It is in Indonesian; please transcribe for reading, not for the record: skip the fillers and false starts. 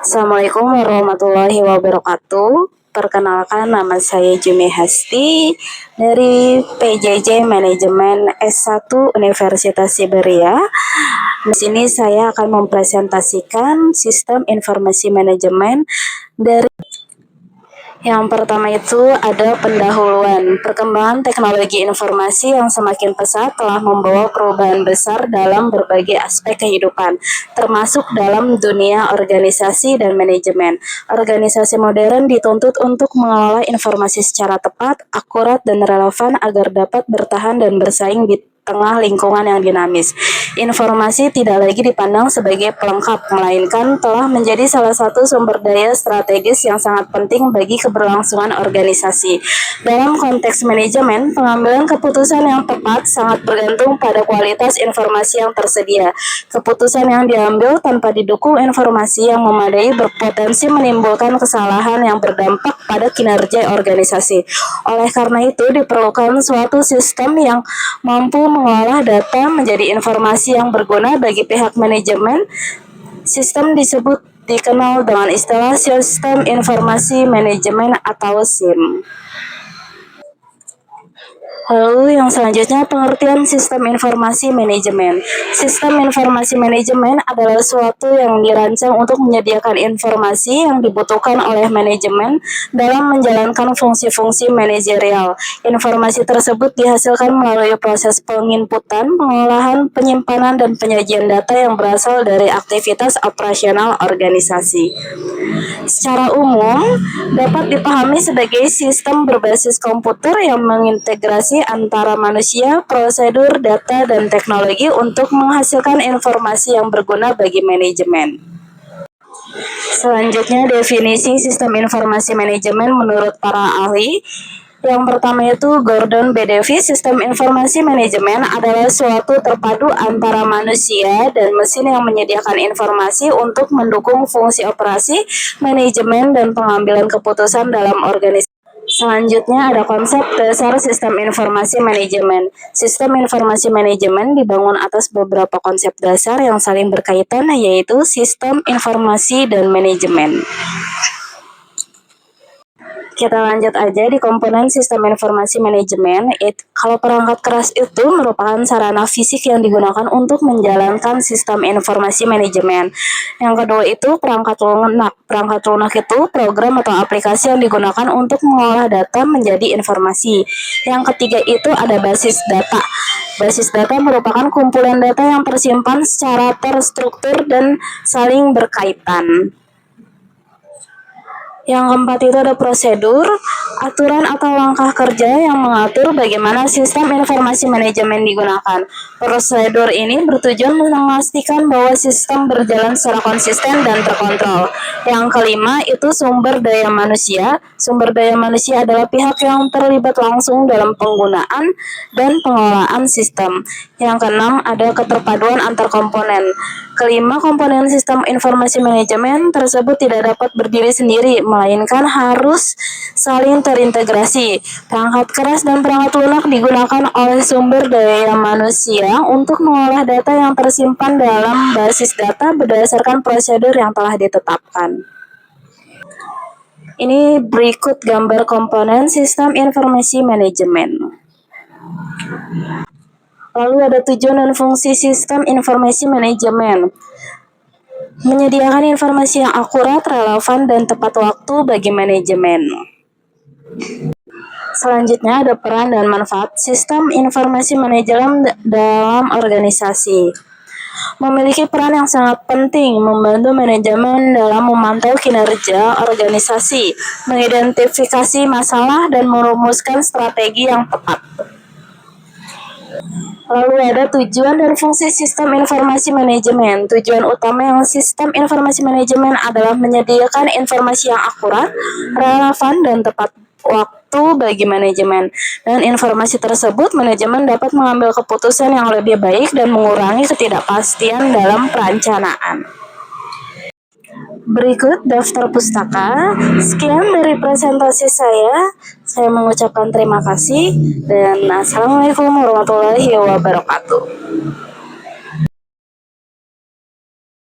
Assalamualaikum warahmatullahi wabarakatuh. Perkenalkan, nama saya Jumi Hasti dari PJJ Manajemen S1 Universitas Siberia. Di sini saya akan mempresentasikan sistem informasi manajemen dari yang pertama itu ada pendahuluan. Perkembangan teknologi informasi yang semakin pesat telah membawa perubahan besar dalam berbagai aspek kehidupan, termasuk dalam dunia organisasi dan manajemen. Organisasi modern dituntut untuk mengelola informasi secara tepat, akurat, dan relevan agar dapat bertahan dan bersaing di tengah lingkungan yang dinamis. Informasi tidak lagi dipandang sebagai pelengkap, melainkan telah menjadi salah satu sumber daya strategis yang sangat penting bagi keberlangsungan organisasi. Dalam konteks manajemen, pengambilan keputusan yang tepat sangat bergantung pada kualitas informasi yang tersedia. Keputusan yang diambil tanpa didukung informasi yang memadai berpotensi menimbulkan kesalahan yang berdampak pada kinerja organisasi. Oleh karena itu, diperlukan suatu sistem yang mampu mengolah data menjadi informasi yang berguna bagi pihak manajemen. Sistem dikenal dengan istilah Sistem Informasi Manajemen atau SIM. Lalu yang selanjutnya, pengertian sistem informasi manajemen. Sistem informasi manajemen adalah suatu yang dirancang untuk menyediakan informasi yang dibutuhkan oleh manajemen dalam menjalankan fungsi-fungsi manajerial. Informasi tersebut dihasilkan melalui proses penginputan, pengolahan, penyimpanan, dan penyajian data yang berasal dari aktivitas operasional organisasi. Secara umum, dapat dipahami sebagai sistem berbasis komputer yang mengintegrasi antara manusia, prosedur, data, dan teknologi untuk menghasilkan informasi yang berguna bagi manajemen. Selanjutnya, definisi sistem informasi manajemen menurut para ahli. Yang pertama itu Gordon B. Davis, sistem informasi manajemen adalah suatu terpadu antara manusia dan mesin yang menyediakan informasi untuk mendukung fungsi operasi, manajemen, dan pengambilan keputusan dalam organisasi. Selanjutnya ada konsep dasar sistem informasi manajemen. Sistem informasi manajemen dibangun atas beberapa konsep dasar yang saling berkaitan, yaitu sistem informasi dan manajemen. Kita lanjut aja di komponen sistem informasi manajemen. Kalau perangkat keras itu merupakan sarana fisik yang digunakan untuk menjalankan sistem informasi manajemen. Yang kedua itu perangkat lunak. Perangkat lunak itu program atau aplikasi yang digunakan untuk mengolah data menjadi informasi. Yang ketiga itu ada basis data. Basis data merupakan kumpulan data yang tersimpan secara terstruktur dan saling berkaitan. Yang keempat itu ada prosedur, aturan atau langkah kerja yang mengatur bagaimana sistem informasi manajemen digunakan. Prosedur ini bertujuan memastikan bahwa sistem berjalan secara konsisten dan terkontrol. Yang kelima itu sumber daya manusia. Sumber daya manusia adalah pihak yang terlibat langsung dalam penggunaan dan pengelolaan sistem. Yang keenam ada keterpaduan antar komponen. Kelima, komponen sistem informasi manajemen tersebut tidak dapat berdiri sendiri, melainkan harus saling terintegrasi. Perangkat keras dan perangkat lunak digunakan oleh sumber daya manusia untuk mengolah data yang tersimpan dalam basis data berdasarkan prosedur yang telah ditetapkan. Ini berikut gambar komponen sistem informasi manajemen. Lalu ada tujuan dan fungsi sistem informasi manajemen. Menyediakan informasi yang akurat, relevan, dan tepat waktu bagi manajemen. Selanjutnya ada peran dan manfaat sistem informasi manajemen dalam organisasi. Memiliki peran yang sangat penting membantu manajemen dalam memantau kinerja organisasi, mengidentifikasi masalah, dan merumuskan strategi yang tepat. Lalu ada tujuan dan fungsi sistem informasi manajemen. Tujuan utama yang sistem informasi manajemen adalah menyediakan informasi yang akurat, relevan, dan tepat waktu bagi manajemen. Dengan informasi tersebut, manajemen dapat mengambil keputusan yang lebih baik dan mengurangi ketidakpastian dalam perencanaan. Berikut daftar pustaka. Sekian dari presentasi saya. Saya mengucapkan terima kasih dan assalamualaikum warahmatullahi wabarakatuh.